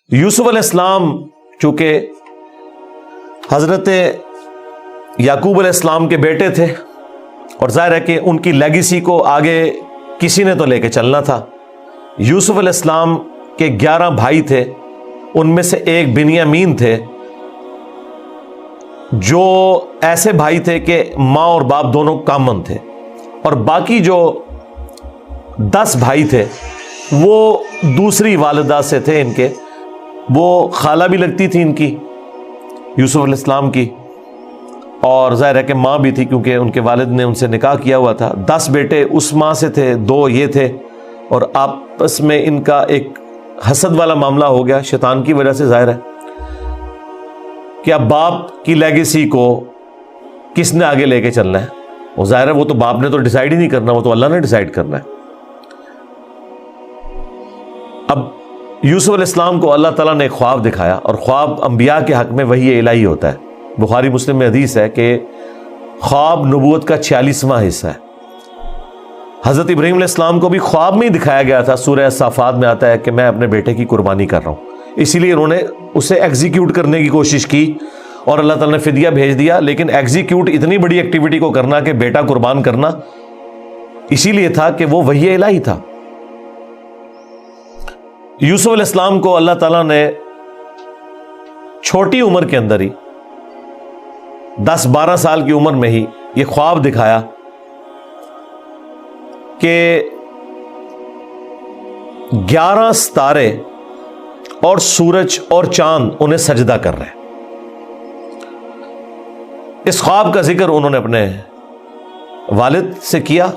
یوسف علیہ السلام چونکہ حضرت یعقوب علیہ السلام کے بیٹے تھے اور ظاہر ہے کہ ان کی لیگیسی کو آگے کسی نے تو لے کے چلنا تھا. یوسف علیہ السلام کے 11 بھائی تھے، ان میں سے ایک بنیامین تھے جو ایسے بھائی تھے کہ ماں اور باپ دونوں کامن تھے، اور باقی جو 10 بھائی تھے وہ دوسری والدہ سے تھے ان کے، وہ خالہ بھی لگتی تھی ان کی یوسف علیہ السلام کی، اور ظاہر ہے کہ ماں بھی تھی کیونکہ ان کے والد نے ان سے نکاح کیا ہوا تھا. 10 بیٹے اس ماں سے تھے، 2 یہ تھے، اور آپس میں ان کا ایک حسد والا معاملہ ہو گیا شیطان کی وجہ سے. ظاہر ہے کہ اب باپ کی لیگیسی کو کس نے آگے لے کے چلنا ہے، وہ ظاہر ہے وہ تو باپ نے تو ڈیسائیڈ ہی نہیں کرنا، وہ تو اللہ نے ڈیسائیڈ کرنا ہے. اب یوسف علیہ السلام کو اللہ تعالیٰ نے ایک خواب دکھایا، اور خواب انبیاء کے حق میں وحی الہی ہوتا ہے. بخاری مسلم میں حدیث ہے کہ خواب نبوت کا 46واں حصہ ہے. حضرت ابراہیم علیہ السلام کو بھی خواب میں ہی دکھایا گیا تھا. سورہ صافات میں آتا ہے کہ میں اپنے بیٹے کی قربانی کر رہا ہوں، اسی لیے انہوں نے اسے ایگزیکیوٹ کرنے کی کوشش کی اور اللہ تعالیٰ نے فدیہ بھیج دیا. لیکن ایگزیکیوٹ اتنی بڑی ایکٹیویٹی کو کرنا کہ بیٹا قربان کرنا، اسی لیے تھا کہ وہ وحی الہی تھا. یوسف علیہ السلام کو اللہ تعالیٰ نے چھوٹی عمر کے اندر ہی 10-12 سال کی عمر میں ہی یہ خواب دکھایا کہ 11 ستارے اور سورج اور چاند انہیں سجدہ کر رہے ہیں. اس خواب کا ذکر انہوں نے اپنے والد سے کیا.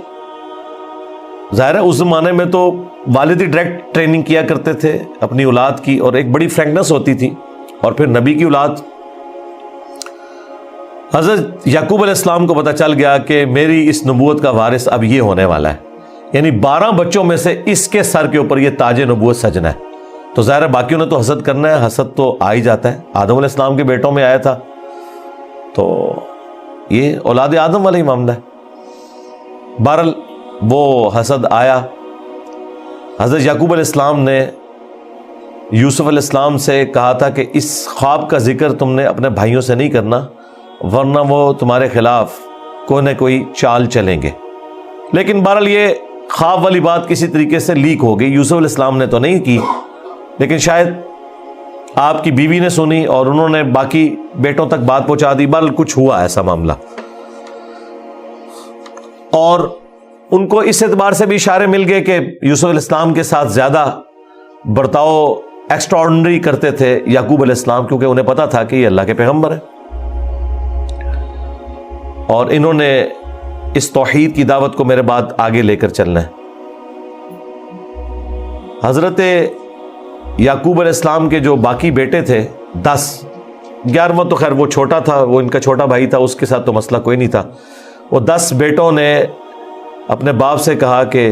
ظاہر ہے اس زمانے میں تو والد ہی ڈائریکٹ ٹریننگ کیا کرتے تھے اپنی اولاد کی، اور ایک بڑی فرینکنس ہوتی تھی. اور پھر نبی کی اولاد حضرت یعقوب علیہ السلام کو پتہ چل گیا کہ میری اس نبوت کا وارث اب یہ ہونے والا ہے، یعنی 12 بچوں میں سے اس کے سر کے اوپر یہ تاج نبوت سجنا ہے. تو ظاہر ہے باقیوں نے تو حسد کرنا ہے، حسد تو آ ہی جاتا ہے. آدم علیہ السلام کے بیٹوں میں آیا تھا، تو یہ اولاد آدم والا ہی معاملہ ہے. بہرحال وہ حسد آیا. حضرت یعقوب علیہ السلام نے یوسف علیہ السلام سے کہا تھا کہ اس خواب کا ذکر تم نے اپنے بھائیوں سے نہیں کرنا، ورنہ وہ تمہارے خلاف کوئی نہ کوئی چال چلیں گے. لیکن بہرحال یہ خواب والی بات کسی طریقے سے لیک ہو گئی. یوسف علیہ السلام نے تو نہیں کی، لیکن شاید آپ کی بیوی نے سنی اور انہوں نے باقی بیٹوں تک بات پہنچا دی. بہرحال کچھ ہوا ایسا معاملہ، اور ان کو اس اعتبار سے بھی اشارے مل گئے کہ یوسف علیہ السلام کے ساتھ زیادہ برتاؤ ایکسٹرا آرڈنری کرتے تھے یعقوب علیہ السلام، کیونکہ انہیں پتا تھا کہ یہ اللہ کے پیغمبر ہیں اور انہوں نے اس توحید کی دعوت کو میرے بعد آگے لے کر چلنا ہے. حضرت یعقوب علیہ السلام کے جو باقی بیٹے تھے 10، 11واں تو خیر وہ چھوٹا تھا، وہ ان کا چھوٹا بھائی تھا، اس کے ساتھ تو مسئلہ کوئی نہیں تھا. وہ 10 بیٹوں نے اپنے باپ سے کہا کہ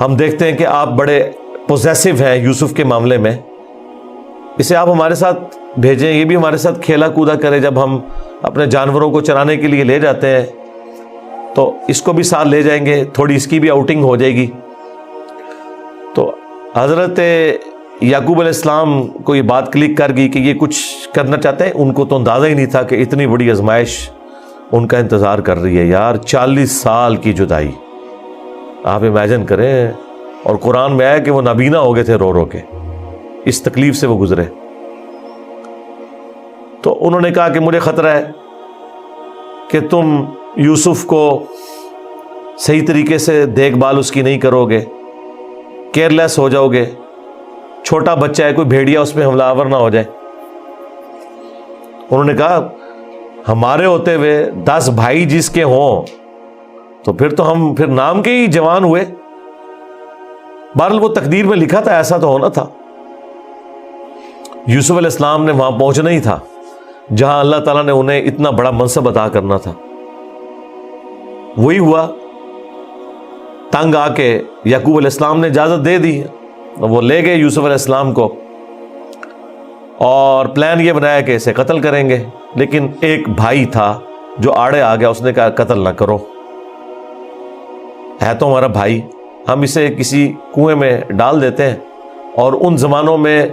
ہم دیکھتے ہیں کہ آپ بڑے پوزیسو ہیں یوسف کے معاملے میں، اسے آپ ہمارے ساتھ بھیجیں، یہ بھی ہمارے ساتھ کھیلا کودا کرے. جب ہم اپنے جانوروں کو چرانے کے لیے لے جاتے ہیں تو اس کو بھی ساتھ لے جائیں گے، تھوڑی اس کی بھی آؤٹنگ ہو جائے گی. تو حضرت یعقوب علیہ السلام کو یہ بات کلک کر گئی کہ یہ کچھ کرنا چاہتے ہیں. ان کو تو اندازہ ہی نہیں تھا کہ اتنی بڑی آزمائش ان کا انتظار کر رہی ہے. یار 40 سال کی جدائی آپ امیجن کریں، اور قرآن میں آیا کہ وہ نابینا ہو گئے تھے رو رو کے، اس تکلیف سے وہ گزرے. تو انہوں نے کہا کہ مجھے خطرہ ہے کہ تم یوسف کو صحیح طریقے سے دیکھ بھال اس کی نہیں کرو گے، کیئر لیس ہو جاؤ گے، چھوٹا بچہ ہے، کوئی بھیڑیا اس پہ حملہ آور نہ ہو جائے. انہوں نے کہا ہمارے ہوتے ہوئے 10 بھائی جس کے ہوں تو پھر تو ہم پھر نام کے ہی جوان ہوئے. بہرحال وہ تقدیر میں لکھا تھا، ایسا تو ہونا تھا. یوسف علیہ السلام نے وہاں پہنچنا ہی تھا جہاں اللہ تعالیٰ نے انہیں اتنا بڑا منصب عطا کرنا تھا. وہی ہوا. تنگ آ کے یعقوب علیہ السلام نے اجازت دے دی، وہ لے گئے یوسف علیہ السلام کو اور پلان یہ بنایا کہ اسے قتل کریں گے. لیکن ایک بھائی تھا جو آڑے آ گیا، اس نے کہا قتل نہ کرو، ہے تو ہمارا بھائی، ہم اسے کسی کنویں میں ڈال دیتے ہیں اور ان زمانوں میں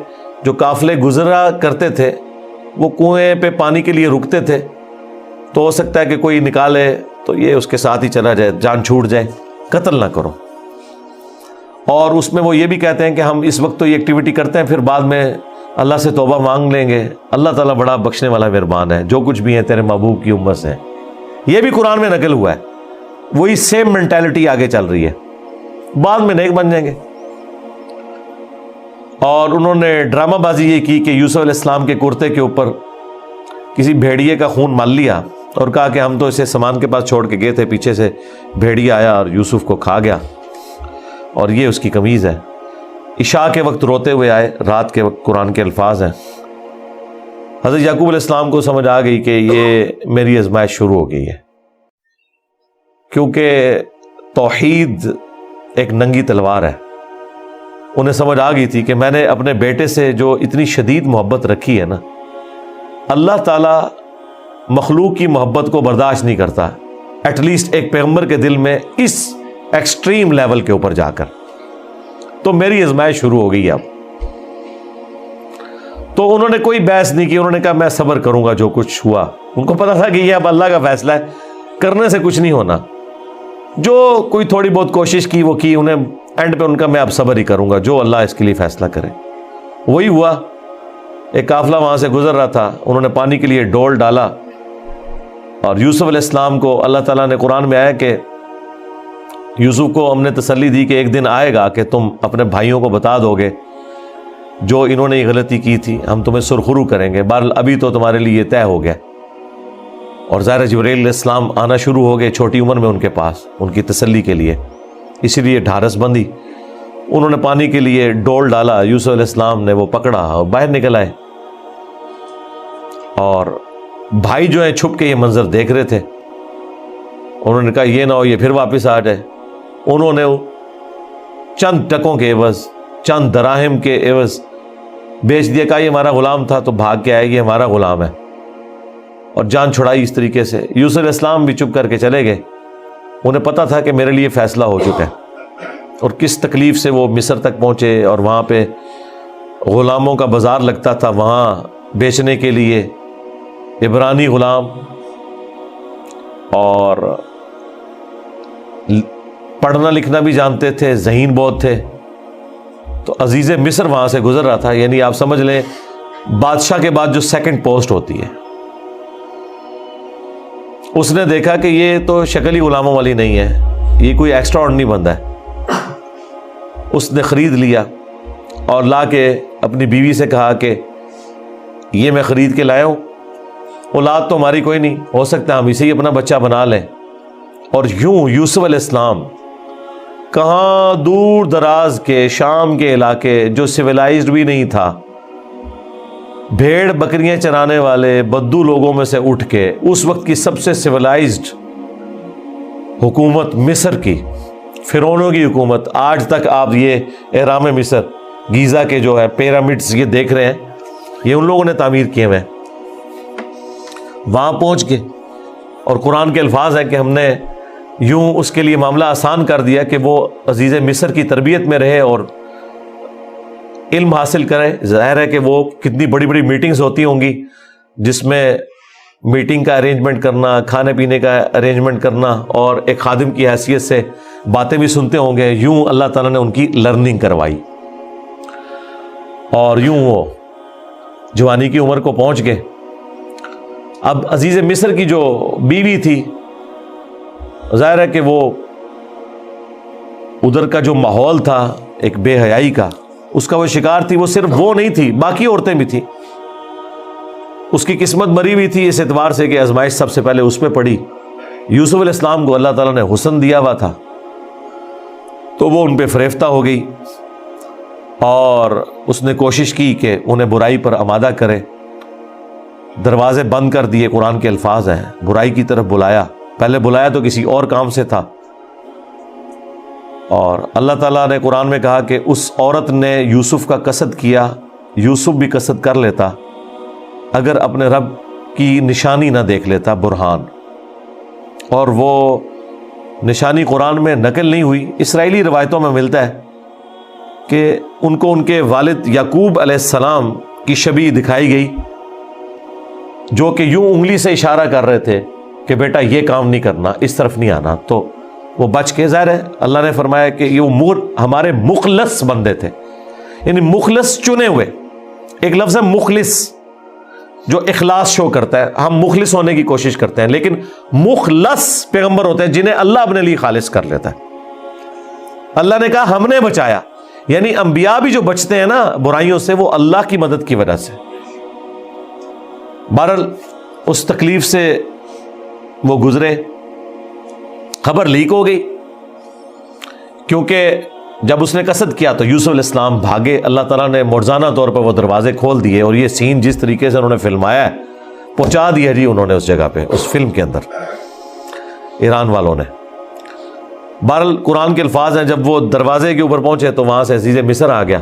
جو قافلے گزرا کرتے تھے وہ کنویں پہ پانی کے لیے رکتے تھے، تو ہو سکتا ہے کہ کوئی نکالے تو یہ اس کے ساتھ ہی چلا جائے، جان چھوٹ جائے، قتل نہ کرو۔ اور اس میں وہ یہ بھی کہتے ہیں کہ ہم اس وقت تو یہ ایکٹیویٹی کرتے ہیں، پھر بعد میں اللہ سے توبہ مانگ لیں گے، اللہ تعالیٰ بڑا بخشنے والا مہربان ہے، جو کچھ بھی ہے تیرے محبوب کی امت سے۔ یہ بھی قرآن میں نقل ہوا ہے، وہی سیم مینٹالٹی آگے چل رہی ہے، بعد میں نیک بن جائیں گے۔ اور انہوں نے ڈرامہ بازی یہ کی کہ یوسف علیہ السلام کے کرتے کے اوپر کسی بھیڑیے کا خون مال لیا اور کہا کہ ہم تو اسے سامان کے پاس چھوڑ کے گئے تھے، پیچھے سے بھیڑیا آیا اور یوسف کو کھا گیا، اور یہ اس کی قمیض ہے۔ عشاء کے وقت روتے ہوئے آئے، رات کے وقت قرآن کے الفاظ ہیں۔ حضرت یعقوب علیہ السلام کو سمجھ آ گئی کہ یہ میری آزمائش شروع ہو گئی ہے، کیونکہ توحید ایک ننگی تلوار ہے۔ انہیں سمجھ آ گئی تھی کہ میں نے اپنے بیٹے سے جو اتنی شدید محبت رکھی ہے نا، اللہ تعالیٰ مخلوق کی محبت کو برداشت نہیں کرتا، ایٹ لیسٹ ایک پیغمبر کے دل میں اس ایکسٹریم لیول کے اوپر جا کر۔ تو میری آزمائش شروع ہو گئی اب۔ تو انہوں نے کوئی بحث نہیں کی، انہوں نے کہا میں صبر کروں گا جو کچھ ہوا۔ ان کو پتا تھا کہ یہ اب اللہ کا فیصلہ ہے، کرنے سے کچھ نہیں ہونا۔ جو کوئی تھوڑی بہت کوشش کی وہ کی، انہیں اینڈ پہ ان کا میں اب صبر ہی کروں گا، جو اللہ اس کے لیے فیصلہ کرے۔ وہی ہوا۔ ایک قافلہ وہاں سے گزر رہا تھا، انہوں نے پانی کے لیے ڈول ڈالا، اور یوسف علیہ السلام کو اللہ تعالیٰ نے قرآن میں آیا کہ یوسف کو ہم نے تسلی دی کہ ایک دن آئے گا کہ تم اپنے بھائیوں کو بتا دو گے جو انہوں نے یہ غلطی کی تھی، ہم تمہیں سرخرو کریں گے، بہرحال ابھی تو تمہارے لیے طے ہو گیا۔ اور ظاہر جبرائیل علیہ السلام آنا شروع ہو گئے چھوٹی عمر میں ان کے پاس، ان کی تسلی کے لیے، اسی لیے ڈھارس بندی۔ انہوں نے پانی کے لیے ڈول ڈالا، یوسف علیہ السلام نے وہ پکڑا اور باہر نکل آئے، اور بھائی جو ہیں چھپ کے یہ منظر دیکھ رہے تھے۔ انہوں نے کہا یہ نہ ہو یہ پھر واپس آ جائے۔ انہوں نے چند ٹکوں کے عوض، چند دراہم کے عوض بیچ دیا، کہا یہ ہمارا غلام تھا، تو بھاگ کے آئے، یہ ہمارا غلام ہے، اور جان چھڑائی اس طریقے سے۔ یوسف علیہ السلام بھی چپ کر کے چلے گئے، انہیں پتا تھا کہ میرے لیے فیصلہ ہو چکا ہے۔ اور کس تکلیف سے وہ مصر تک پہنچے، اور وہاں پہ غلاموں کا بازار لگتا تھا، وہاں بیچنے کے لیے عبرانی غلام، اور پڑھنا لکھنا بھی جانتے تھے، ذہین بہت تھے۔ تو عزیز مصر وہاں سے گزر رہا تھا، یعنی آپ سمجھ لیں بادشاہ کے بعد جو سیکنڈ پوسٹ ہوتی ہے۔ اس نے دیکھا کہ یہ تو شکل ہی غلاموں والی نہیں ہے، یہ کوئی ایکسٹرا آرڈنری بندہ ہے۔ اس نے خرید لیا اور لا کے اپنی بیوی سے کہا کہ یہ میں خرید کے لایا ہوں، اولاد تو ہماری کوئی نہیں، ہو سکتا ہے ہم اسے ہی اپنا بچہ بنا لیں۔ اور یوں یوسف علیہ السلام کہاں دور دراز کے شام کے علاقے جو سویلائزڈ بھی نہیں تھا، بھیڑ بکریاں چرانے والے بدو لوگوں میں سے اٹھ کے اس وقت کی سب سے سویلائزڈ حکومت مصر کی، فرعونوں کی حکومت، آج تک آپ یہ اہرام مصر گیزا کے جو ہے پیرامڈز یہ دیکھ رہے ہیں، یہ ان لوگوں نے تعمیر کیے ہوئے ہیں۔ وہاں پہنچ کے، اور قرآن کے الفاظ ہیں کہ ہم نے یوں اس کے لیے معاملہ آسان کر دیا کہ وہ عزیز مصر کی تربیت میں رہے اور علم حاصل کرے۔ ظاہر ہے کہ وہ کتنی بڑی بڑی میٹنگز ہوتی ہوں گی، جس میں میٹنگ کا ارینجمنٹ کرنا، کھانے پینے کا ارینجمنٹ کرنا، اور ایک خادم کی حیثیت سے باتیں بھی سنتے ہوں گے۔ یوں اللہ تعالیٰ نے ان کی لرننگ کروائی، اور یوں وہ جوانی کی عمر کو پہنچ گئے۔ اب عزیز مصر کی جو بیوی تھی، ظاہر ہے کہ وہ ادھر کا جو ماحول تھا ایک بے حیائی کا، اس کا وہ شکار تھی۔ وہ صرف وہ نہیں تھی، باقی عورتیں بھی تھیں۔ اس کی قسمت مری ہوئی تھی اس اعتبار سے کہ آزمائش سب سے پہلے اس پہ پڑی۔ یوسف علیہ السلام کو اللہ تعالیٰ نے حسن دیا ہوا تھا، تو وہ ان پہ فریفتہ ہو گئی، اور اس نے کوشش کی کہ انہیں برائی پر آمادہ کرے۔ دروازے بند کر دیے، قرآن کے الفاظ ہیں، برائی کی طرف بلایا۔ پہلے بلایا تو کسی اور کام سے تھا، اور اللہ تعالیٰ نے قرآن میں کہا کہ اس عورت نے یوسف کا قصد کیا، یوسف بھی قصد کر لیتا اگر اپنے رب کی نشانی نہ دیکھ لیتا، برہان۔ اور وہ نشانی قرآن میں نقل نہیں ہوئی، اسرائیلی روایتوں میں ملتا ہے کہ ان کو ان کے والد یعقوب علیہ السلام کی شبیہ دکھائی گئی، جو کہ یوں انگلی سے اشارہ کر رہے تھے کہ بیٹا یہ کام نہیں کرنا، اس طرف نہیں آنا، تو وہ بچ کے، ظاہر ہے اللہ نے فرمایا کہ یہ ہمارے مخلص بندے تھے، یعنی مخلص چنے ہوئے، ایک لفظ ہے مخلص جو اخلاص شو کرتا ہے، ہم مخلص ہونے کی کوشش کرتے ہیں، لیکن مخلص پیغمبر ہوتے ہیں جنہیں اللہ اپنے لیے خالص کر لیتا ہے۔ اللہ نے کہا ہم نے بچایا، یعنی انبیاء بھی جو بچتے ہیں نا برائیوں سے، وہ اللہ کی مدد کی وجہ سے۔ بہرحال اس تکلیف سے وہ گزرے، خبر لیک ہو گئی، کیونکہ جب اس نے قصد کیا تو یوسف علیہ السلام بھاگے، اللہ تعالیٰ نے معجزانہ طور پر وہ دروازے کھول دیے، اور یہ سین جس طریقے سے انہوں نے فلمایا ہے پہنچا دیا جی انہوں نے اس جگہ پہ، اس فلم کے اندر ایران والوں نے۔ بہرحال قرآن کے الفاظ ہیں، جب وہ دروازے کے اوپر پہنچے تو وہاں سے عزیز مصر آ گیا،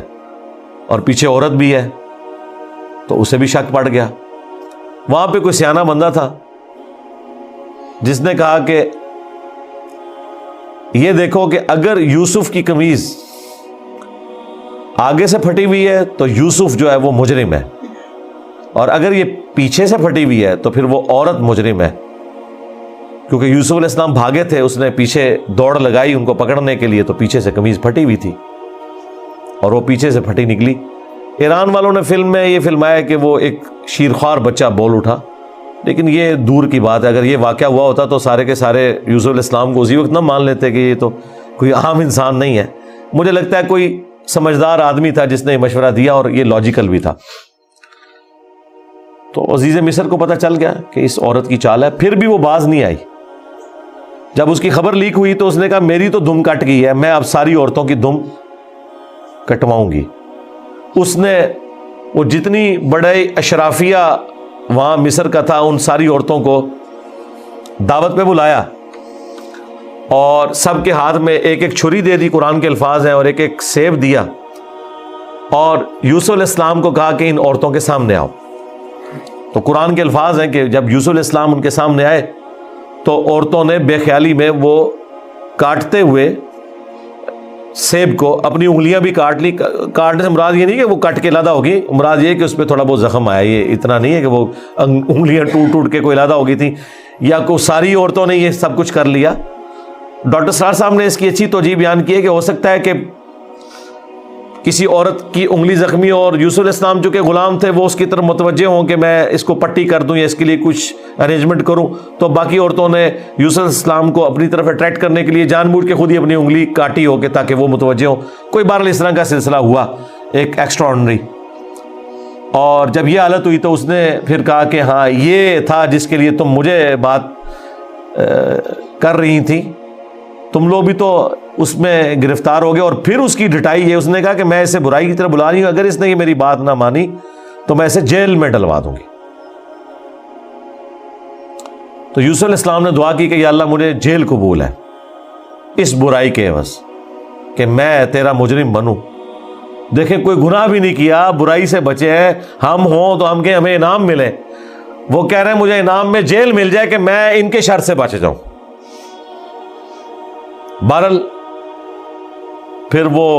اور پیچھے عورت بھی ہے، تو اسے بھی شک پڑ گیا۔ وہاں پہ کوئی سیانہ بندہ تھا جس نے کہا کہ یہ دیکھو کہ اگر یوسف کی قمیض آگے سے پھٹی ہوئی ہے تو یوسف جو ہے وہ مجرم ہے، اور اگر یہ پیچھے سے پھٹی ہوئی ہے تو پھر وہ عورت مجرم ہے، کیونکہ یوسف علیہ السلام بھاگے تھے، اس نے پیچھے دوڑ لگائی ان کو پکڑنے کے لیے، تو پیچھے سے قمیض پھٹی ہوئی تھی اور وہ پیچھے سے پھٹی نکلی۔ ایران والوں نے فلم میں یہ فلمایا کہ وہ ایک شیرخوار بچہ بول اٹھا، لیکن یہ دور کی بات ہے، اگر یہ واقعہ ہوا ہوتا تو سارے کے سارے یوسف علیہ السلام کو اسی وقت نہ مان لیتے کہ یہ تو کوئی عام انسان نہیں ہے۔ مجھے لگتا ہے کوئی سمجھدار آدمی تھا جس نے یہ مشورہ دیا، اور یہ لاجیکل بھی تھا۔ تو عزیز مصر کو پتہ چل گیا کہ اس عورت کی چال ہے، پھر بھی وہ باز نہیں آئی۔ جب اس کی خبر لیک ہوئی تو اس نے کہا میری تو دم کٹ گئی ہے، میں اب ساری عورتوں کی دم کٹواؤں گی۔ اس نے وہ جتنی بڑے اشرافیہ وہاں مصر کا تھا ان ساری عورتوں کو دعوت پہ بلایا، اور سب کے ہاتھ میں ایک ایک چھری دے دی، قرآن کے الفاظ ہیں، اور ایک ایک سیب دیا، اور یوسف علیہ السلام کو کہا کہ ان عورتوں کے سامنے آؤ۔ تو قرآن کے الفاظ ہیں کہ جب یوسف علیہ السلام ان کے سامنے آئے تو عورتوں نے بے خیالی میں وہ کاٹتے ہوئے سیب کو اپنی انگلیاں بھی کاٹ لی۔ کاٹنے سے مراد یہ نہیں کہ وہ کٹ کے علیحدہ ہوگی، مراد یہ کہ اس پہ تھوڑا بہت زخم آیا، یہ اتنا نہیں ہے کہ وہ انگلیاں ٹوٹ ٹوٹ کے کوئی علیحدہ ہو گئی تھی، یا کوئی ساری عورتوں نے یہ سب کچھ کر لیا۔ ڈاکٹر سرار صاحب نے اس کی اچھی توجیہ بیان کی ہے کہ ہو سکتا ہے کہ کسی عورت کی انگلی زخمی ہو، اور یوسف علیہ السلام جو کہ غلام تھے وہ اس کی طرف متوجہ ہوں کہ میں اس کو پٹی کر دوں یا اس کے لیے کچھ ارینجمنٹ کروں، تو باقی عورتوں نے یوسف علیہ السلام کو اپنی طرف اٹریکٹ کرنے کے لیے جان بوجھ کے خود ہی اپنی انگلی کاٹی ہو کے تاکہ وہ متوجہ ہوں۔ کوئی بہرحال اس طرح کا سلسلہ ہوا ایک ایکسٹرا آرڈنری، اور جب یہ حالت ہوئی تو اس نے پھر کہا کہ ہاں یہ تھا جس کے لیے تم مجھے بات کر رہی تھی، تم لوگ بھی تو اس میں گرفتار ہو گئے۔ اور پھر اس کی ڈٹائی ہے، اس نے کہا کہ میں اسے برائی کی طرف بلا رہی ہوں، اگر اس نے یہ میری بات نہ مانی تو میں اسے جیل میں ڈلوا دوں گی۔ تو یوسف علیہ السلام نے دعا کی کہ یا اللہ مجھے جیل قبول ہے اس برائی کے عوض کہ میں تیرا مجرم بنوں۔ دیکھیں کوئی گناہ بھی نہیں کیا، برائی سے بچے ہیں، ہم ہوں تو ہم کہ ہمیں انعام ملے، وہ کہہ رہے ہیں مجھے انعام میں جیل مل جائے کہ میں ان کے شر سے بچ جاؤں۔ بہرحال پھر وہ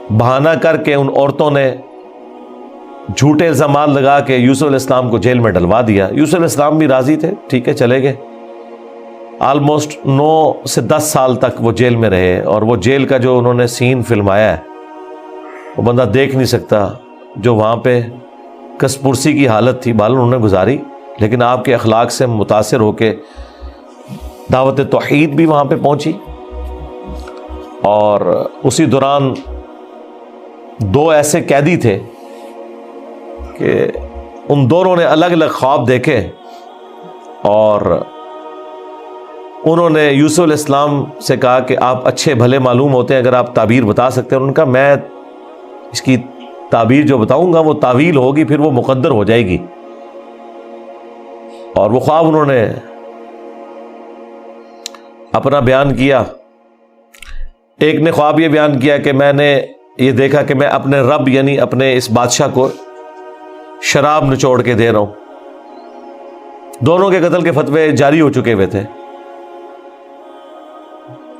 بہانہ کر کے ان عورتوں نے جھوٹے الزامات لگا کے یوسف علیہ السلام کو جیل میں ڈلوا دیا۔ یوسف علیہ السلام بھی راضی تھے، ٹھیک ہے چلے گئے۔ آلموسٹ 9 سے 10 سال تک وہ جیل میں رہے، اور وہ جیل کا جو انہوں نے سین فلمایا ہے وہ بندہ دیکھ نہیں سکتا، جو وہاں پہ کس پرسی کی حالت تھی بال انہوں نے گزاری، لیکن آپ کے اخلاق سے متاثر ہو کے دعوت توحید بھی وہاں پہ پہنچی۔ اور اسی دوران 2 ایسے قیدی تھے کہ ان دونوں نے الگ الگ خواب دیکھے، اور انہوں نے یوسف علیہ السلام سے کہا کہ آپ اچھے بھلے معلوم ہوتے ہیں، اگر آپ تعبیر بتا سکتے ہیں۔ انہوں نے کہا میں اس کی تعبیر جو بتاؤں گا وہ تعویل ہوگی، پھر وہ مقدر ہو جائے گی۔ اور وہ خواب انہوں نے اپنا بیان کیا۔ ایک نے خواب یہ بیان کیا کہ میں نے یہ دیکھا کہ میں اپنے رب یعنی اپنے اس بادشاہ کو شراب نچوڑ کے دے رہا ہوں۔ دونوں کے قتل کے فتوے جاری ہو چکے ہوئے تھے۔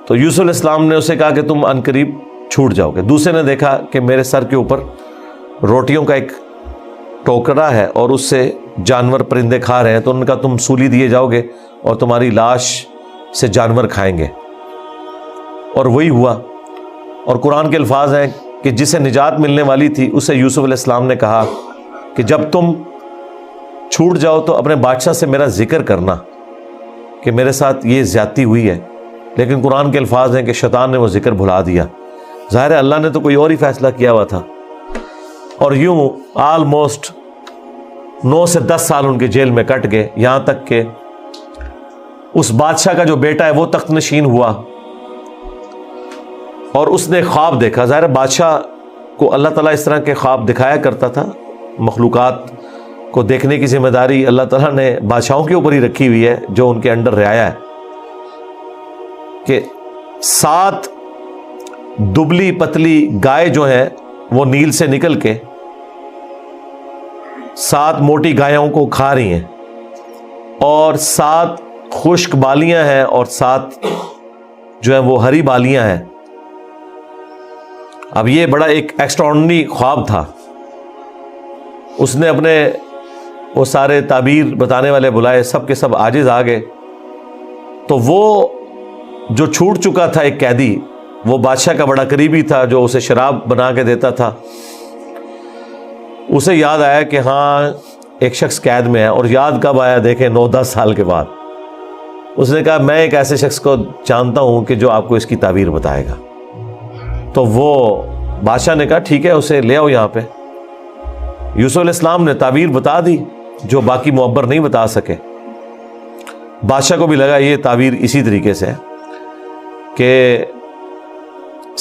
تو یوسف علیہ السلام نے اسے کہا کہ تم عنقریب چھوٹ جاؤ گے۔ دوسرے نے دیکھا کہ میرے سر کے اوپر روٹیوں کا ایک ٹوکرا ہے اور اس سے جانور پرندے کھا رہے ہیں، تو ان کا تم سولی دیے جاؤ گے اور تمہاری لاش سے جانور کھائیں گے۔ اور وہی ہوا۔ اور قرآن کے الفاظ ہیں کہ جسے نجات ملنے والی تھی اسے یوسف علیہ السلام نے کہا کہ جب تم چھوٹ جاؤ تو اپنے بادشاہ سے میرا ذکر کرنا کہ میرے ساتھ یہ زیادتی ہوئی ہے۔ لیکن قرآن کے الفاظ ہیں کہ شیطان نے وہ ذکر بھلا دیا۔ ظاہر ہے اللہ نے تو کوئی اور ہی فیصلہ کیا ہوا تھا۔ اور یوں آلموسٹ 9 سے 10 سال ان کے جیل میں کٹ گئے، یہاں تک کہ اس بادشاہ کا جو بیٹا ہے وہ تخت نشین ہوا اور اس نے خواب دیکھا۔ ظاہر بادشاہ کو اللہ تعالیٰ اس طرح کے خواب دکھایا کرتا تھا، مخلوقات کو دیکھنے کی ذمہ داری اللہ تعالیٰ نے بادشاہوں کے اوپر ہی رکھی ہوئی ہے جو ان کے انڈر رعایا ہے، کہ 7 دبلی پتلی گائے جو ہیں وہ نیل سے نکل کے 7 موٹی گایوں کو کھا رہی ہیں، اور 7 خشک بالیاں ہیں اور 7 جو ہیں وہ ہری بالیاں ہیں۔ اب یہ بڑا ایک ایکسٹراڈنری خواب تھا۔ اس نے اپنے وہ سارے تعبیر بتانے والے بلائے، سب کے سب عاجز آ گئے۔ تو وہ جو چھوٹ چکا تھا ایک قیدی، وہ بادشاہ کا بڑا قریبی تھا جو اسے شراب بنا کے دیتا تھا، اسے یاد آیا کہ ہاں ایک شخص قید میں ہے۔ اور یاد کب آیا؟ دیکھیں 9-10 سال کے بعد۔ اس نے کہا میں ایک ایسے شخص کو جانتا ہوں کہ جو آپ کو اس کی تعبیر بتائے گا۔ تو وہ بادشاہ نے کہا ٹھیک ہے اسے لے آؤ یہاں پہ۔ یوسف علیہ السلام نے تعبیر بتا دی جو باقی معبر نہیں بتا سکے۔ بادشاہ کو بھی لگا یہ تعبیر اسی طریقے سے ہے کہ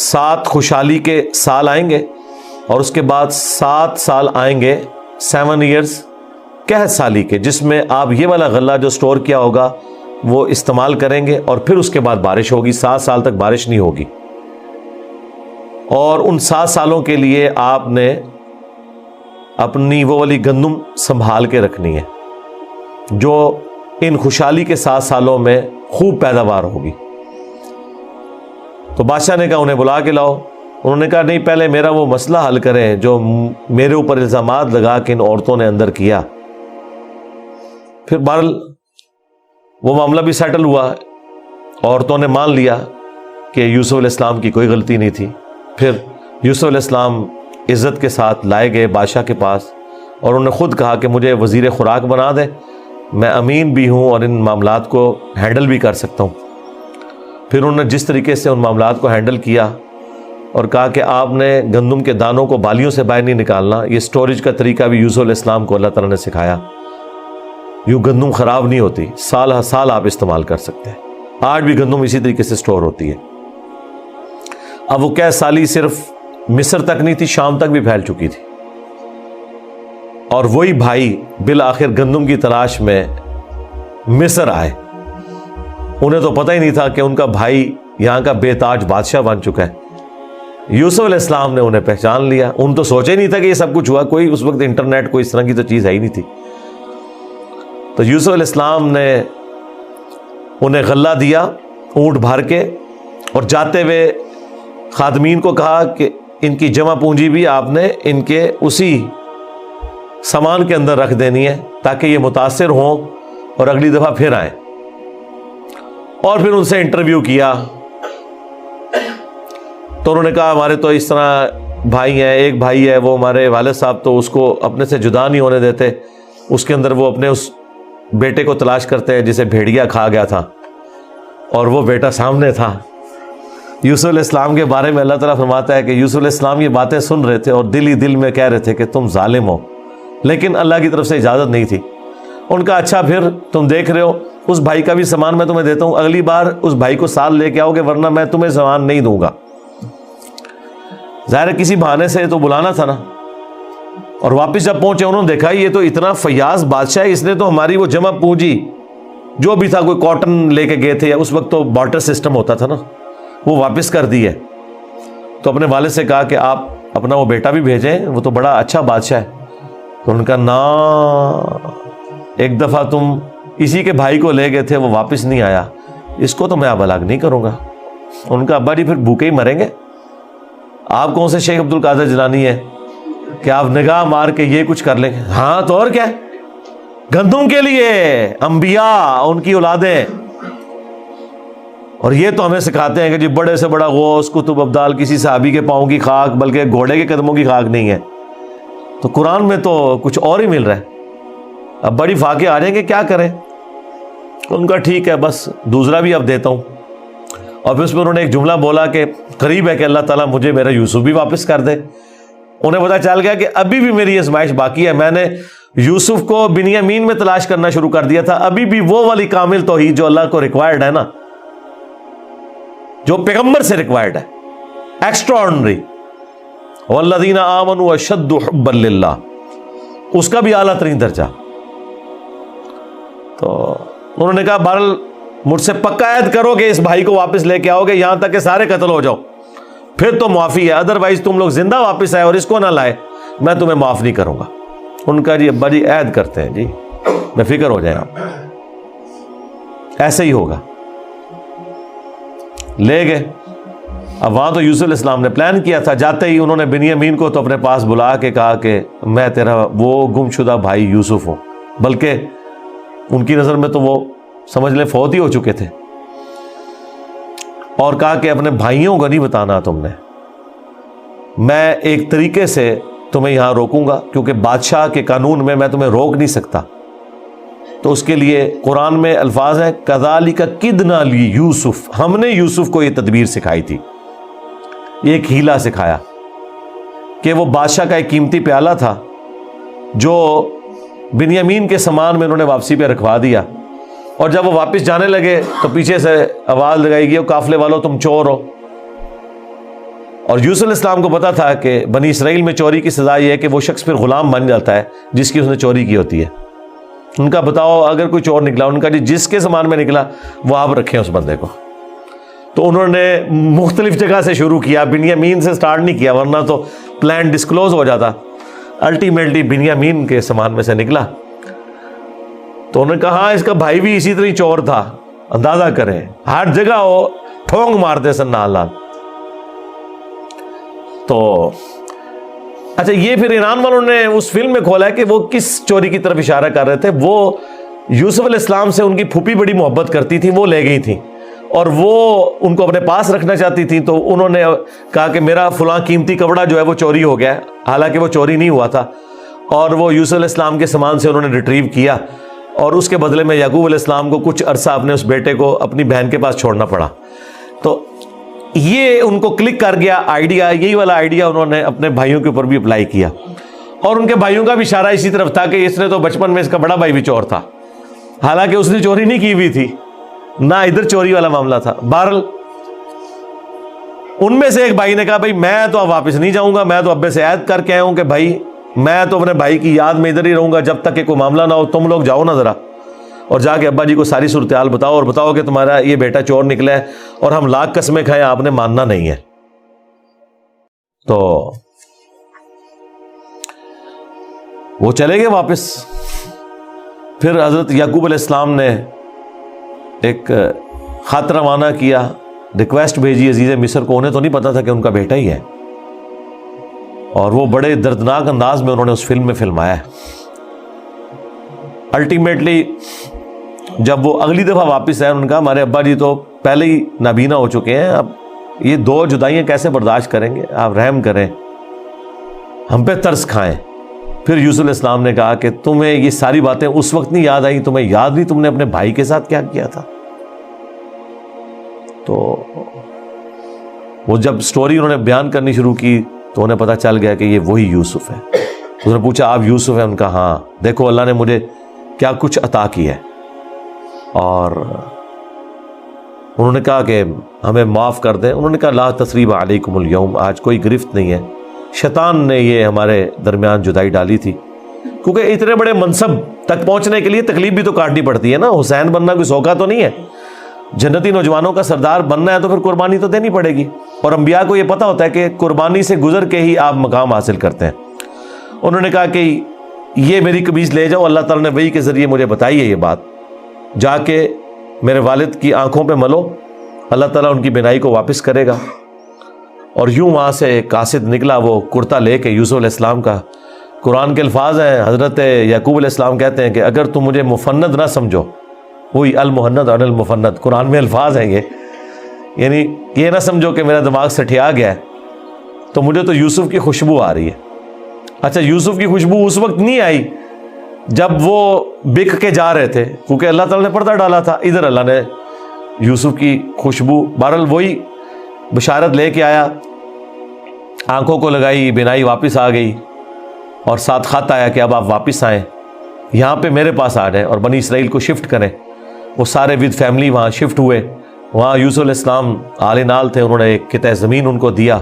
7 خوشحالی کے سال آئیں گے اور اس کے بعد 7 سال آئیں گے 7 ایئرز قحط سالی کے، جس میں آپ یہ والا غلہ جو سٹور کیا ہوگا وہ استعمال کریں گے، اور پھر اس کے بعد بارش ہوگی۔ 7 سال تک بارش نہیں ہوگی، اور ان 7 سالوں کے لیے آپ نے اپنی وہ والی گندم سنبھال کے رکھنی ہے جو ان خوشحالی کے 7 سالوں میں خوب پیداوار ہوگی۔ تو بادشاہ نے کہا انہیں بلا کے لاؤ۔ انہوں نے کہا نہیں، پہلے میرا وہ مسئلہ حل کریں جو میرے اوپر الزامات لگا کے ان عورتوں نے اندر کیا۔ پھر بہرحال وہ معاملہ بھی سیٹل ہوا، عورتوں نے مان لیا کہ یوسف علیہ السلام کی کوئی غلطی نہیں تھی۔ پھر یوسف علیہ السلام عزت کے ساتھ لائے گئے بادشاہ کے پاس، اور انہوں نے خود کہا کہ مجھے وزیر خوراک بنا دے، میں امین بھی ہوں اور ان معاملات کو ہینڈل بھی کر سکتا ہوں۔ پھر انہوں نے جس طریقے سے ان معاملات کو ہینڈل کیا اور کہا کہ آپ نے گندم کے دانوں کو بالیوں سے باہر نہیں نکالنا، یہ سٹوریج کا طریقہ بھی یوسف علیہ السلام کو اللہ تعالیٰ نے سکھایا۔ یوں گندم خراب نہیں ہوتی، سال ہر سال آپ استعمال کر سکتے ہیں۔ آج بھی گندم اسی طریقے سے سٹور ہوتی ہے۔ اب وہ قحط سالی صرف مصر تک نہیں تھی، شام تک بھی پھیل چکی تھی، اور وہی بھائی بالآخر گندم کی تلاش میں مصر آئے۔ انہیں تو پتہ ہی نہیں تھا کہ ان کا بھائی یہاں کا بے تاج بادشاہ بن چکا ہے۔ یوسف علیہ السلام نے انہیں پہچان لیا۔ ان تو سوچے نہیں تھا کہ یہ سب کچھ ہوا، کوئی اس وقت انٹرنیٹ کوئی اس طرح کی تو چیز ہے ہی نہیں تھی۔ تو یوسف علیہ السلام نے انہیں غلہ دیا اونٹ بھر کے، اور جاتے ہوئے خادمین کو کہا کہ ان کی جمع پونجی بھی آپ نے ان کے اسی سامان کے اندر رکھ دینی ہے تاکہ یہ متاثر ہوں اور اگلی دفعہ پھر آئیں۔ اور پھر ان سے انٹرویو کیا تو انہوں نے کہا ہمارے تو اس طرح بھائی ہیں، ایک بھائی ہے وہ ہمارے والد صاحب تو اس کو اپنے سے جدا نہیں ہونے دیتے، اس کے اندر وہ اپنے اس بیٹے کو تلاش کرتے ہیں جسے بھیڑیا کھا گیا تھا، اور وہ بیٹا سامنے تھا۔ یوسف علیہ السلام کے بارے میں اللہ تعالیٰ فرماتا ہے کہ یوسف علیہ السلام یہ باتیں سن رہے تھے اور دل ہی دل میں کہہ رہے تھے کہ تم ظالم ہو، لیکن اللہ کی طرف سے اجازت نہیں تھی۔ ان کا اچھا پھر تم دیکھ رہے ہو اس بھائی کا بھی سامان میں تمہیں دیتا ہوں، اگلی بار اس بھائی کو ساتھ لے کے آؤ گے ورنہ میں تمہیں سامان نہیں دوں گا۔ ظاہر ہے کسی بہانے سے تو بلانا تھا نا۔ اور واپس جب پہنچے انہوں نے دیکھا یہ تو اتنا فیاض بادشاہ ہے، اس نے تو ہماری وہ جمع پونجی جو بھی تھا، کوئی کاٹن لے کے گئے تھے یا اس وقت تو بارٹر سسٹم ہوتا تھا نا، وہ واپس کر دی ہے۔ تو اپنے والد سے کہا کہ آپ اپنا وہ بیٹا بھی بھیجیں، وہ تو بڑا اچھا بادشاہ ہے۔ تو ان کا نا ایک دفعہ تم اسی کے بھائی کو لے گئے تھے وہ واپس نہیں آیا، اس کو تو میں اب الگ نہیں کروں گا۔ ان کا ابا جی پھر بھوکے ہی مریں گے۔ آپ کون سے شیخ عبد القادر جیلانی ہیں کہ آپ نگاہ مار کے یہ کچھ کر لیں گے؟ ہاں تو اور کیا، گندم کے لیے انبیاء، ان کی اولادیں. اور یہ تو ہمیں سکھاتے ہیں کہ جی بڑے سے بڑا غوث قطب ابدال کسی صحابی کے پاؤں کی خاک بلکہ گھوڑے کے قدموں کی خاک نہیں ہے. تو قرآن میں تو کچھ اور ہی مل رہا ہے. اب بڑی فاقے آ رہے ہیں کہ کیا کریں. ان کا ٹھیک ہے، بس دوسرا بھی اب دیتا ہوں. اور پھر اس میں انہوں نے ایک جملہ بولا کہ قریب ہے کہ اللہ تعالیٰ مجھے میرا یوسف بھی واپس کر دے. انہیں پتا چل گیا کہ ابھی بھی میری آزمائش باقی ہے. میں نے یوسف کو بنیامین میں تلاش کرنا شروع کر دیا تھا، ابھی بھی وہ والی کامل توحید جو اللہ کو ریکوائرڈ ہے نا، جو پیغمبر سے ریکوائرڈ ہے، ایکسٹرا آرڈنری، والذین آمنوا اشد حبا للہ، اس کا بھی اعلیٰ ترین درجہ. تو انہوں نے کہا بہرحال مجھ سے پکا عہد کرو کہ اس بھائی کو واپس لے کے آؤ گے یہاں تک کہ سارے قتل ہو جاؤ، پھر تو معافی ہے، ادروائز تم لوگ زندہ واپس آئے اور اس کو نہ لائے میں تمہیں معاف نہیں کروں گا. ان کا جی ابا جی عہد کرتے ہیں جی، بے فکر ہو جائیں آپ، ایسے ہی ہوگا. لے گئے. اب وہاں تو یوسف علیہ السلام نے پلان کیا تھا. جاتے ہی انہوں نے بنیامین کو تو اپنے پاس بلا کے کہا کہ میں تیرا وہ گم شدہ بھائی یوسف ہوں، بلکہ ان کی نظر میں تو وہ سمجھ لیں فوت ہی ہو چکے تھے. اور کہا کہ اپنے بھائیوں کو نہیں بتانا تم نے، میں ایک طریقے سے تمہیں یہاں روکوں گا کیونکہ بادشاہ کے قانون میں تمہیں روک نہیں سکتا. تو اس کے لیے قرآن میں الفاظ ہیں کذالک کدنا لی یوسف، ہم نے یوسف کو یہ تدبیر سکھائی تھی، یہ ایک ہیلا سکھایا کہ وہ بادشاہ کا ایک قیمتی پیالہ تھا جو بنیامین کے سامان میں انہوں نے واپسی پہ رکھوا دیا، اور جب وہ واپس جانے لگے تو پیچھے سے آواز لگائی گئی قافلے والوں تم چور ہو. اور یوسف علیہ السلام کو پتا تھا کہ بنی اسرائیل میں چوری کی سزا یہ ہے کہ وہ شخص پھر غلام بن جاتا ہے جس کی اس نے چوری کی ہوتی ہے. ان کا بتاؤ اگر کوئی چور نکلا، ان کا جی جس کے سامان میں نکلا وہ آپ رکھیں اس بندے کو. تو انہوں نے مختلف جگہ سے شروع کیا، بنیامین سے سٹارٹ نہیں کیا ورنہ تو پلان ڈسکلوز ہو جاتا. الٹیمیٹلی بنیامین کے سامان میں سے نکلا. تو انہوں نے کہا ہاں اس کا بھائی بھی اسی طرح چور تھا، اندازہ کریں ہر جگہ وہ ٹھونگ مارتے سن نال نال. تو اچھا یہ پھر ایران والوں نے اس فلم میں کھولا ہے کہ وہ کس چوری کی طرف اشارہ کر رہے تھے. وہ یوسف علیہ السلام سے ان کی پھوپھی بڑی محبت کرتی تھی، وہ لے گئی تھی اور وہ ان کو اپنے پاس رکھنا چاہتی تھی. تو انہوں نے کہا کہ میرا فلاں قیمتی کپڑا جو ہے وہ چوری ہو گیا، حالانکہ وہ چوری نہیں ہوا تھا. اور وہ یوسف علیہ السلام کے سامان سے انہوں نے ریٹریو کیا، اور اس کے بدلے میں یعقوب علیہ السلام کو کچھ عرصہ اپنے اس بیٹے کو اپنی بہن کے پاس چھوڑنا پڑا. تو یہ ان کو کلک کر گیا آئیڈیا، یہی والا آئیڈیا انہوں نے اپنے بھائیوں کے اوپر بھی اپلائی کیا. اور ان کے بھائیوں کا بھی اشارہ اسی طرف تھا کہ اس نے تو بچپن میں اس کا بڑا بھائی بھی چور تھا، حالانکہ اس نے چوری نہیں کی ہوئی تھی، نہ ادھر چوری والا معاملہ تھا. بہرحال ان میں سے ایک بھائی نے کہا بھائی میں تو اب واپس نہیں جاؤں گا، میں تو ابے سے عہد کر کے آیا ہوں کہ بھائی میں تو اپنے بھائی کی یاد میں ادھر ہی رہوں گا جب تک کہ کوئی معاملہ نہ ہو. تم لوگ جاؤ نا ذرا اور جا کے ابا جی کو ساری صورتحال بتاؤ اور بتاؤ کہ تمہارا یہ بیٹا چور نکلا ہے اور ہم لاکھ قسمیں کھائیں آپ نے ماننا نہیں ہے. تو وہ چلے گئے واپس. پھر حضرت یعقوب علیہ السلام نے ایک خط روانہ کیا، ریکویسٹ بھیجی عزیز مصر کو. انہیں تو نہیں پتا تھا کہ ان کا بیٹا ہی ہے، اور وہ بڑے دردناک انداز میں انہوں نے اس فلم میں فلمایا ہے. الٹیمیٹلی جب وہ اگلی دفعہ واپس آئے انہوں نے کہا ہمارے ابا جی تو پہلے ہی نابینا ہو چکے ہیں، اب یہ دو جدائیاں کیسے برداشت کریں گے، آپ رحم کریں، ہم پہ ترس کھائیں. پھر یوسف علیہ السلام نے کہا کہ تمہیں یہ ساری باتیں اس وقت نہیں یاد آئیں، تمہیں یاد نہیں تم نے اپنے بھائی کے ساتھ کیا کیا تھا. تو وہ جب سٹوری انہوں نے بیان کرنی شروع کی تو انہیں پتہ چل گیا کہ یہ وہی یوسف ہے. انہوں نے پوچھا آپ یوسف ہیں؟ ان کا ہاں، دیکھو اللہ نے مجھے کیا کچھ عطا کیا ہے. اور انہوں نے کہا کہ ہمیں معاف کر دیں. انہوں نے کہا لا تثریب علیکم اليوم، آج کوئی گرفت نہیں ہے، شیطان نے یہ ہمارے درمیان جدائی ڈالی تھی. کیونکہ اتنے بڑے منصب تک پہنچنے کے لیے تکلیف بھی تو کاٹنی پڑتی ہے نا. حسین بننا کوئی سوکھا تو نہیں ہے، جنتی نوجوانوں کا سردار بننا ہے تو پھر قربانی تو دینی پڑے گی. اور انبیاء کو یہ پتہ ہوتا ہے کہ قربانی سے گزر کے ہی آپ مقام حاصل کرتے ہیں. انہوں نے کہا کہ یہ میری قمیص لے جاؤ، اللہ تعالیٰ نے وحی کے ذریعے مجھے بتائی ہے یہ بات، جا کے میرے والد کی آنکھوں پہ ملو، اللہ تعالیٰ ان کی بینائی کو واپس کرے گا. اور یوں وہاں سے ایک قاصد نکلا، وہ کرتا لے کے، یوسف علیہ السلام کا قرآن کے الفاظ ہیں، حضرت یعقوب علیہ السلام کہتے ہیں کہ اگر تم مجھے مفند نہ سمجھو، وہی المحند اور المفند قرآن میں الفاظ ہیں یہ، یعنی یہ نہ سمجھو کہ میرا دماغ سٹھیا گیا ہے، تو مجھے تو یوسف کی خوشبو آ رہی ہے۔ اچھا، یوسف کی خوشبو اس وقت نہیں آئی جب وہ بک کے جا رہے تھے، کیونکہ اللہ تعالیٰ نے پردہ ڈالا تھا، ادھر اللہ نے یوسف کی خوشبو، بہرحال وہی بشارت لے کے آیا، آنکھوں کو لگائی، بینائی واپس آ گئی، اور ساتھ خط آیا کہ اب آپ واپس آئیں، یہاں پہ میرے پاس آ جائیں اور بنی اسرائیل کو شفٹ کریں۔ وہ سارے ود فیملی وہاں شفٹ ہوئے۔ وہاں یوسف علیہ السلام آل نال تھے، انہوں نے ایک قطعہ زمین ان کو دیا،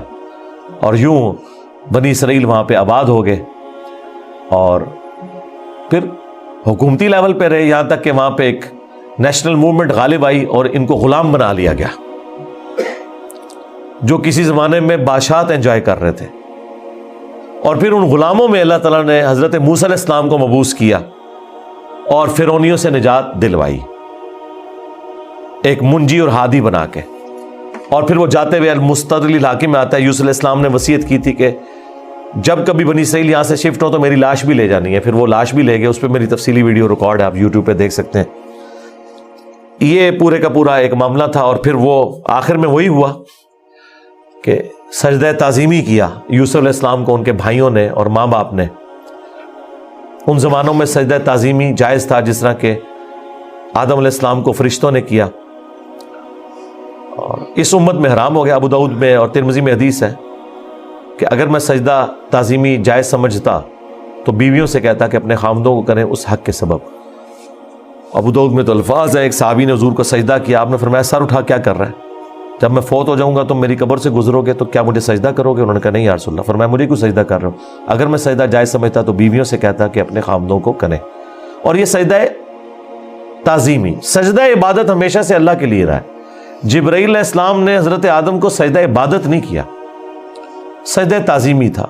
اور یوں بنی اسرائیل وہاں پہ آباد ہو گئے، اور پھر حکومتی لیول پہ رہے، یہاں تک کہ وہاں پہ ایک نیشنل موومنٹ غالب آئی اور ان کو غلام بنا لیا گیا، جو کسی زمانے میں بادشاہت انجوائے کر رہے تھے۔ اور پھر ان غلاموں میں اللہ تعالیٰ نے حضرت موسیٰ علیہ السلام کو مبعوث کیا اور فرعونیوں سے نجات دلوائی، ایک منجی اور ہادی بنا کے۔ اور پھر وہ جاتے ہوئے المستدل الحاکم میں آتا ہے، یوسف علیہ السلام نے وصیت کی تھی کہ جب کبھی بنی اسرائیل یہاں سے شفٹ ہو تو میری لاش بھی لے جانی ہے۔ پھر وہ لاش بھی لے گئے، اس پہ میری تفصیلی ویڈیو ریکارڈ ہے، آپ یوٹیوب پہ دیکھ سکتے ہیں۔ یہ پورے کا پورا ایک معاملہ تھا، اور پھر وہ آخر میں وہی ہوا کہ سجدہ تعظیمی کیا یوسف علیہ السلام کو ان کے بھائیوں نے اور ماں باپ نے۔ ان زمانوں میں سجدہ تعظیمی جائز تھا، جس طرح کہ آدم علیہ السلام کو فرشتوں نے کیا، اور اس امت میں حرام ہو گیا۔ ابو داؤد میں اور ترمذی میں حدیث ہے کہ اگر میں سجدہ تعظیمی جائز سمجھتا تو بیویوں سے کہتا کہ اپنے خامدوں کو کریں اس حق کے سبب۔ ابو داؤد میں تو الفاظ ہے، ایک صحابی نے حضور کو سجدہ کیا، آپ نے فرمایا سر اٹھا کیا کر رہا ہے؟ جب میں فوت ہو جاؤں گا تم میری قبر سے گزرو گے تو کیا مجھے سجدہ کرو گے؟ انہوں نے کہا نہیں یا رسول اللہ۔ فرمایا مجھے کیوں سجدہ کر رہے ہو؟ اگر میں سجدہ جائز سمجھتا تو بیویوں سے کہتا کہ اپنے خامدوں کو کریں۔ اور یہ سجدہ تعظیمی، سجدہ عبادت ہمیشہ سے اللہ کے لیے رہا ہے۔ جبرائیل علیہ السلام نے حضرت آدم کو سجدہ عبادت نہیں کیا، سجدہ تعظیمی تھا۔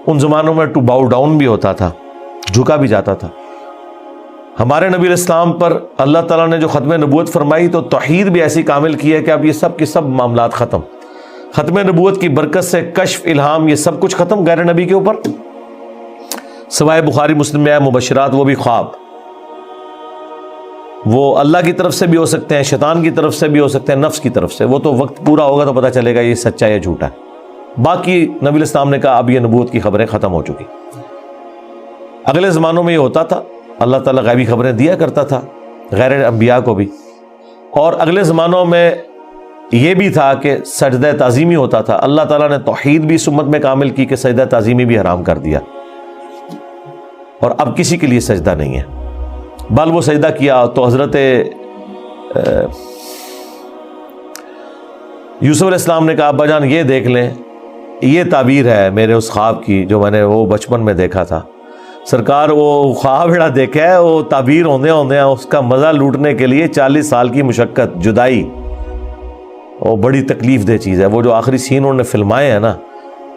ان زمانوں میں ٹو باؤ ڈاؤن بھی ہوتا تھا، جھکا بھی جاتا تھا۔ ہمارے نبی علیہ السلام پر اللہ تعالیٰ نے جو ختم نبوت فرمائی تو توحید بھی ایسی کامل کی ہے کہ اب یہ سب کے سب معاملات ختم، ختم نبوت کی برکت سے کشف، الہام، یہ سب کچھ ختم غیر نبی کے اوپر، سوائے بخاری مسلم میں آیا مبشرات، وہ بھی خواب، وہ اللہ کی طرف سے بھی ہو سکتے ہیں، شیطان کی طرف سے بھی ہو سکتے ہیں، نفس کی طرف سے، وہ تو وقت پورا ہوگا تو پتہ چلے گا یہ سچا یا جھوٹا ہے۔ باقی نبی علیہ السلام نے کہا اب یہ نبوت کی خبریں ختم ہو چکی۔ اگلے زمانوں میں یہ ہوتا تھا، اللہ تعالیٰ غیبی خبریں دیا کرتا تھا غیر انبیاء کو بھی، اور اگلے زمانوں میں یہ بھی تھا کہ سجدہ تعظیمی ہوتا تھا۔ اللہ تعالیٰ نے توحید بھی اس امت میں کامل کی کہ سجدہ تعظیمی بھی حرام کر دیا، اور اب کسی کے لیے سجدہ نہیں ہے۔ بل وہ سجدہ کیا تو حضرت یوسف علیہ السلام نے کہا ابا جان یہ دیکھ لیں، یہ تعبیر ہے میرے اس خواب کی جو میں نے وہ بچپن میں دیکھا تھا۔ سرکار وہ خواب بڑا دیکھا ہے، وہ تعبیر ہوندے اس کا مزہ لوٹنے کے لیے 40 سال کی مشقت، جدائی، وہ بڑی تکلیف دہ چیز ہے۔ وہ جو آخری سین انہوں نے فلمائے ہیں نا،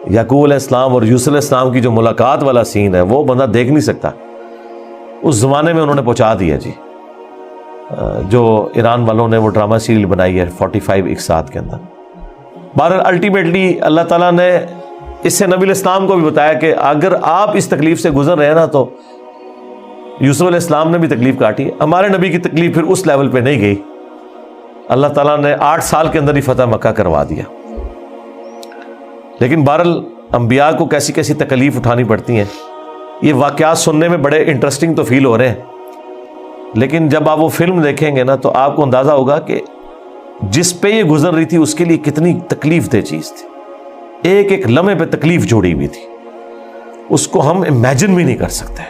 یعقوب علیہ السلام اور یوسف علیہ السلام کی جو ملاقات والا سین ہے، وہ بندہ دیکھ نہیں سکتا۔ اس زمانے میں انہوں نے پہنچا دیا جی، جو ایران والوں نے وہ ڈرامہ سیریل بنائی ہے 45 اقساط کے اندر۔ بہرحال الٹیمیٹلی اللہ تعالیٰ نے اس سے نبی علیہ السلام کو بھی بتایا کہ اگر آپ اس تکلیف سے گزر رہے ہیں نا تو یوسف علیہ السلام نے بھی تکلیف کاٹی۔ ہمارے نبی کی تکلیف پھر اس لیول پہ نہیں گئی، اللہ تعالیٰ نے 8 سال کے اندر ہی فتح مکہ کروا دیا۔ لیکن بہرحال انبیاء کو کیسی کیسی تکلیف اٹھانی پڑتی ہیں، یہ واقعات سننے میں بڑے انٹرسٹنگ تو فیل ہو رہے ہیں، لیکن جب آپ وہ فلم دیکھیں گے نا تو آپ کو اندازہ ہوگا کہ جس پہ یہ گزر رہی تھی اس کے لیے کتنی تکلیف دہ چیز تھی، ایک ایک لمحے پہ تکلیف جوڑی ہوئی تھی، اس کو ہم امیجن بھی نہیں کر سکتے۔